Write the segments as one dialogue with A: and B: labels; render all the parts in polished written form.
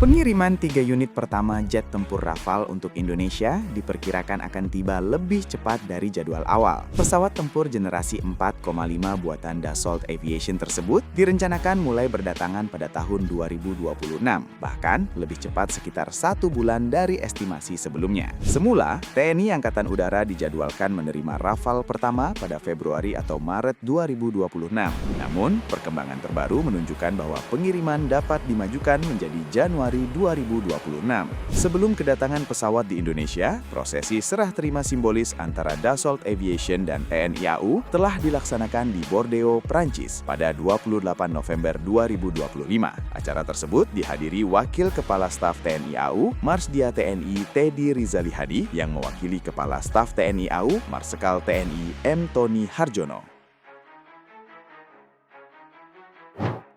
A: Pengiriman 3 unit pertama jet tempur Rafale untuk Indonesia diperkirakan akan tiba lebih cepat dari jadwal awal. Pesawat tempur generasi 4,5 buatan Dassault Aviation tersebut direncanakan mulai berdatangan pada tahun 2026, bahkan lebih cepat sekitar 1 bulan dari estimasi sebelumnya. Semula, TNI Angkatan Udara dijadwalkan menerima Rafale pertama pada Februari atau Maret 2026. Namun, perkembangan terbaru menunjukkan bahwa pengiriman dapat dimajukan menjadi Januari 2026. Sebelum kedatangan pesawat di Indonesia, prosesi serah terima simbolis antara Dassault Aviation dan TNI AU telah dilaksanakan di Bordeaux, Prancis pada 28 November 2025. Acara tersebut dihadiri Wakil Kepala Staf TNI AU, Marsdia TNI Teddy Rizali Hadi, yang mewakili Kepala Staf TNI AU, Marsikal TNI M. Tony Harjono.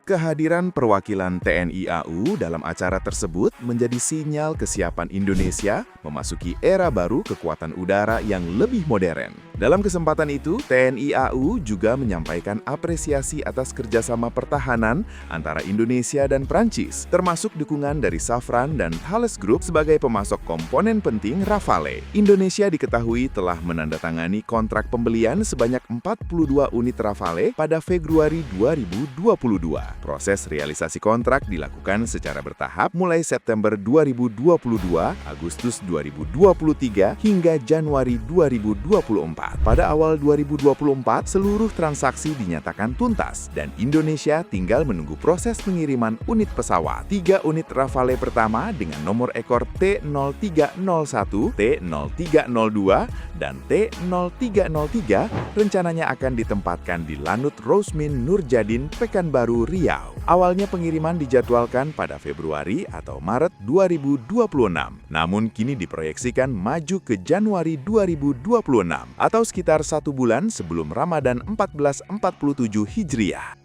A: Kehadiran perwakilan TNI AU dalam acara tersebut menjadi sinyal kesiapan Indonesia memasuki era baru kekuatan udara yang lebih modern. Dalam kesempatan itu, TNI AU juga menyampaikan apresiasi atas kerjasama pertahanan antara Indonesia dan Prancis, termasuk dukungan dari Safran dan Thales Group sebagai pemasok komponen penting Rafale. Indonesia diketahui telah menandatangani kontrak pembelian sebanyak 42 unit Rafale pada Februari 2022. Proses realisasi kontrak dilakukan secara bertahap mulai September 2022, Agustus 2023, hingga Januari 2024. Pada awal 2024, seluruh transaksi dinyatakan tuntas dan Indonesia tinggal menunggu proses pengiriman unit pesawat. 3 unit Rafale pertama dengan nomor ekor T0301, T0302, dan T0303 rencananya akan ditempatkan di Lanut Rosmin Nurjadin, Pekanbaru, Riau. Awalnya pengiriman dijadwalkan pada Februari atau Maret 2026, namun kini diproyeksikan maju ke Januari 2026 atau sekitar 1 bulan sebelum Ramadan 1447 Hijriah.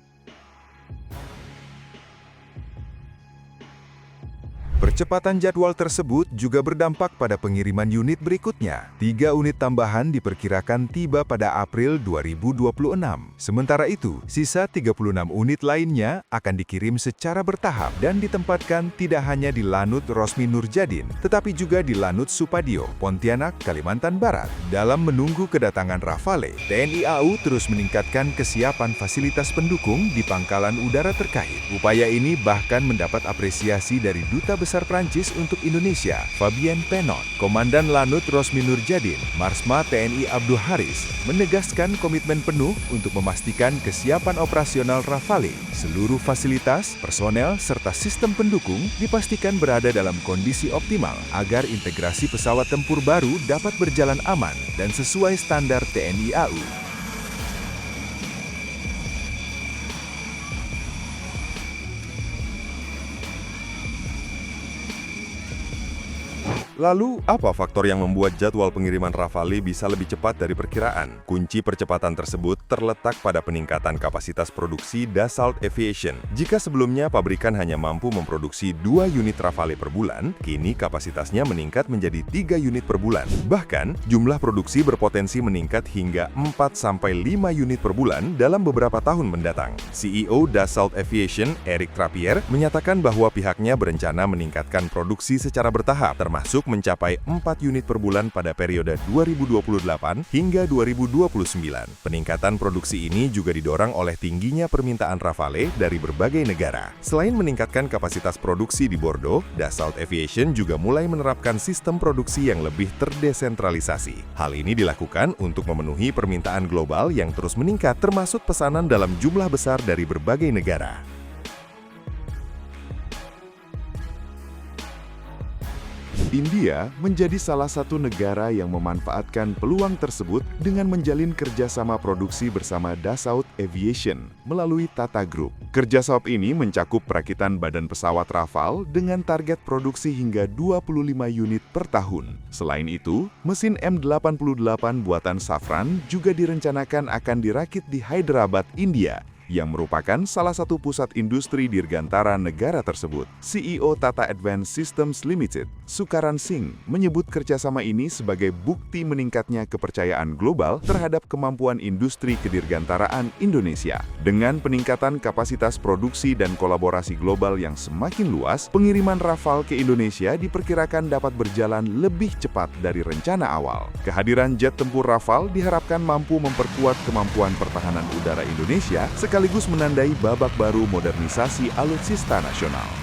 A: Percepatan jadwal tersebut juga berdampak pada pengiriman unit berikutnya. 3 unit tambahan diperkirakan tiba pada April 2026. Sementara itu, sisa 36 unit lainnya akan dikirim secara bertahap dan ditempatkan tidak hanya di Lanut Rosmin Nurjadin, tetapi juga di Lanut Supadio, Pontianak, Kalimantan Barat. Dalam menunggu kedatangan Rafale, TNI AU terus meningkatkan kesiapan fasilitas pendukung di pangkalan udara terkait. Upaya ini bahkan mendapat apresiasi dari Duta Besar Prancis untuk Indonesia, Fabien Penon. Komandan Lanut Rosmin Nurjadin, Marsma TNI Abdul Haris, menegaskan komitmen penuh untuk memastikan kesiapan operasional Rafale. Seluruh fasilitas, personel, serta sistem pendukung dipastikan berada dalam kondisi optimal agar integrasi pesawat tempur baru dapat berjalan aman dan sesuai standar TNI AU. Lalu, apa faktor yang membuat jadwal pengiriman Rafale bisa lebih cepat dari perkiraan? Kunci percepatan tersebut terletak pada peningkatan kapasitas produksi Dassault Aviation. Jika sebelumnya pabrikan hanya mampu memproduksi 2 unit Rafale per bulan, kini kapasitasnya meningkat menjadi 3 unit per bulan. Bahkan, jumlah produksi berpotensi meningkat hingga 4-5 unit per bulan dalam beberapa tahun mendatang. CEO Dassault Aviation, Eric Trappier, menyatakan bahwa pihaknya berencana meningkatkan produksi secara bertahap, termasuk mencapai 4 unit per bulan pada periode 2028 hingga 2029. Peningkatan produksi ini juga didorong oleh tingginya permintaan Rafale dari berbagai negara. Selain meningkatkan kapasitas produksi di Bordeaux, Dassault Aviation juga mulai menerapkan sistem produksi yang lebih terdesentralisasi. Hal ini dilakukan untuk memenuhi permintaan global yang terus meningkat, termasuk pesanan dalam jumlah besar dari berbagai negara. India menjadi salah satu negara yang memanfaatkan peluang tersebut dengan menjalin kerjasama produksi bersama Dassault Aviation melalui Tata Group. Kerjasama ini mencakup perakitan badan pesawat Rafale dengan target produksi hingga 25 unit per tahun. Selain itu, mesin M88 buatan Safran juga direncanakan akan dirakit di Hyderabad, India, yang merupakan salah satu pusat industri dirgantara negara tersebut. CEO Tata Advanced Systems Limited, Sukaran Singh, menyebut kerjasama ini sebagai bukti meningkatnya kepercayaan global terhadap kemampuan industri kedirgantaraan Indonesia. Dengan peningkatan kapasitas produksi dan kolaborasi global yang semakin luas, pengiriman Rafale ke Indonesia diperkirakan dapat berjalan lebih cepat dari rencana awal. Kehadiran jet tempur Rafale diharapkan mampu memperkuat kemampuan pertahanan udara Indonesia sekaligus menandai babak baru modernisasi alutsista nasional.